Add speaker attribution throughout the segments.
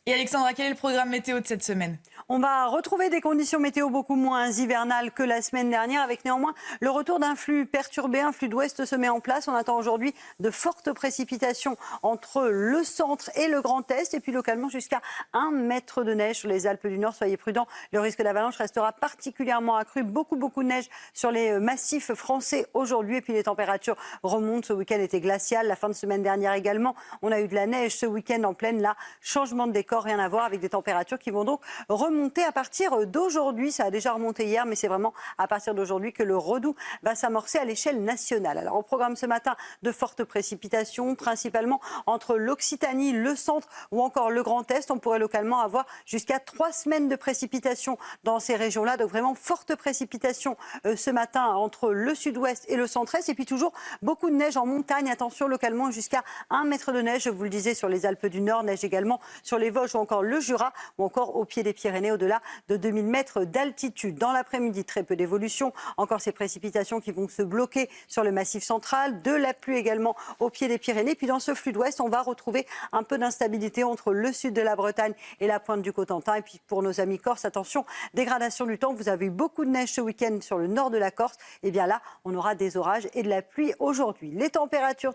Speaker 1: Et Alexandra, quel est le programme météo de cette semaine?
Speaker 2: On va retrouver des conditions météo beaucoup moins hivernales que la semaine dernière, avec néanmoins le retour d'un flux perturbé. Un flux d'ouest se met en place. On attend aujourd'hui de fortes précipitations entre le centre et le Grand Est, et puis localement jusqu'à 1 mètre de neige sur les Alpes du Nord. Soyez prudents, le risque d'avalanche restera particulièrement accru. Beaucoup de neige sur les massifs français aujourd'hui, et puis les températures remontent. Ce week-end était glacial, la fin de semaine dernière également. On a eu de la neige ce week-end en pleine, là, changement de décor, rien à voir, avec des températures qui vont donc remonter à partir d'aujourd'hui. Ça a déjà remonté hier, mais c'est vraiment à partir d'aujourd'hui que le redout va s'amorcer à l'échelle nationale. Alors, au programme ce matin, de fortes précipitations, principalement entre l'Occitanie, le centre ou encore le Grand Est. On pourrait localement avoir jusqu'à 3 semaines de précipitations dans ces régions-là. Donc vraiment fortes précipitations ce matin entre le sud-ouest et le centre-est. Et puis toujours beaucoup de neige en montagne. Attention, localement jusqu'à 1 mètre de neige, je vous le disais, sur les Alpes du Nord. Neige également sur les Vosges ou encore le Jura, ou encore au pied des Pyrénées, au-delà de 2000 mètres d'altitude. Dans l'après-midi, très peu d'évolution. Encore ces précipitations qui vont se bloquer sur le massif central. De la pluie également au pied des Pyrénées. Puis dans ce flux d'ouest, on va retrouver un peu d'instabilité entre le sud de la Bretagne et la pointe du Cotentin. Et puis pour nos amis corses, attention, dégradation du temps. Vous avez eu beaucoup de neige ce week-end sur le nord de la Corse. Et bien là, on aura des orages et de la pluie aujourd'hui. Les températures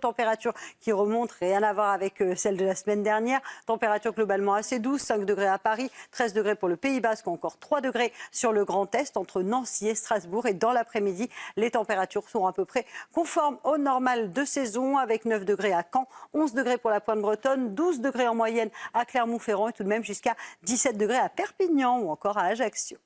Speaker 2: qui remontent, rien à voir avec celles de la semaine dernière. Température globalement assez douce, 5 degrés à Paris, 13 degrés pour le Pays Basque, ou encore 3 degrés sur le Grand Est, entre Nancy et Strasbourg. Et dans l'après-midi, les températures seront à peu près conformes au normal de saison, avec 9 degrés à Caen, 11 degrés pour la pointe bretonne, 12 degrés en moyenne à Clermont-Ferrand, et tout de même jusqu'à 17 degrés à Perpignan ou encore à Ajaccio.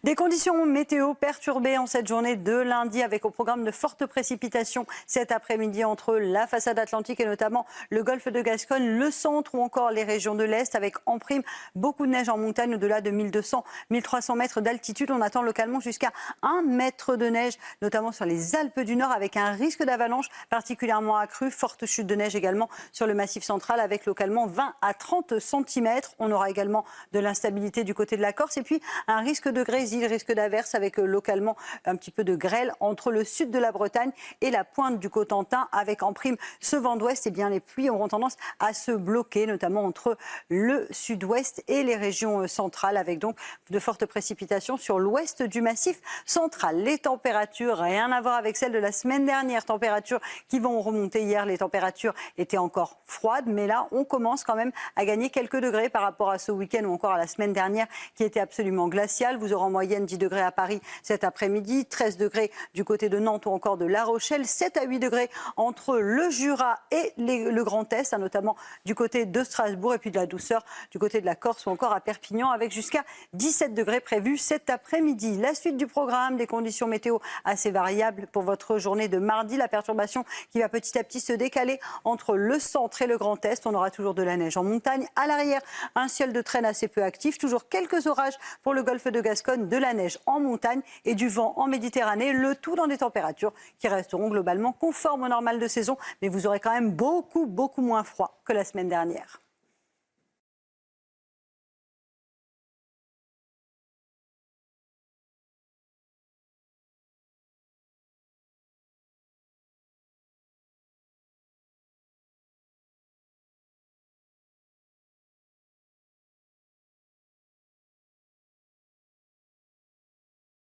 Speaker 2: Des conditions météo perturbées en cette journée de lundi, avec au programme de fortes précipitations cet après-midi entre la façade atlantique et notamment le golfe de Gascogne, le centre ou encore les régions de l'Est, avec en prime beaucoup de neige en montagne au-delà de 1200-1300 mètres d'altitude. On attend localement jusqu'à 1 mètre de neige, notamment sur les Alpes du Nord, avec un risque d'avalanche particulièrement accru. Forte chute de neige également sur le massif central, avec localement 20 à 30 cm. On aura également de l'instabilité du côté de la Corse, et puis un risque de grésil, risque d'averse, avec localement un petit peu de grêle entre le sud de la Bretagne et la pointe du Cotentin, avec en prime ce vent d'ouest. Et bien les pluies auront tendance à se bloquer, notamment entre le sud-ouest et les régions centrales, avec donc de fortes précipitations sur l'ouest du massif central. Les températures, rien à voir avec celles de la semaine dernière, températures qui vont remonter. Hier, les températures étaient encore froides, mais là, on commence quand même à gagner quelques degrés par rapport à ce week-end ou encore à la semaine dernière qui était absolument glaciale. Vous aurez en moyenne 10 degrés à Paris cet après-midi, 13 degrés du côté de Nantes ou encore de La Rochelle, 7 à 8 degrés entre le Jura et le Grand Est, notamment du côté de Strasbourg, et puis de la douceur du côté de la Corse ou encore à Perpignan, avec jusqu'à 17 degrés prévus cet après-midi. La suite du programme, des conditions météo assez variables pour votre journée de mardi. La perturbation qui va petit à petit se décaler entre le centre et le Grand Est. On aura toujours de la neige en montagne. À l'arrière, un ciel de traîne assez peu actif. Toujours quelques orages pour le golfe de Gascogne, de la neige en montagne et du vent en Méditerranée. Le tout dans des températures qui resteront globalement conformes au normal de saison. Mais vous aurez quand même beaucoup moins froid que la semaine dernière.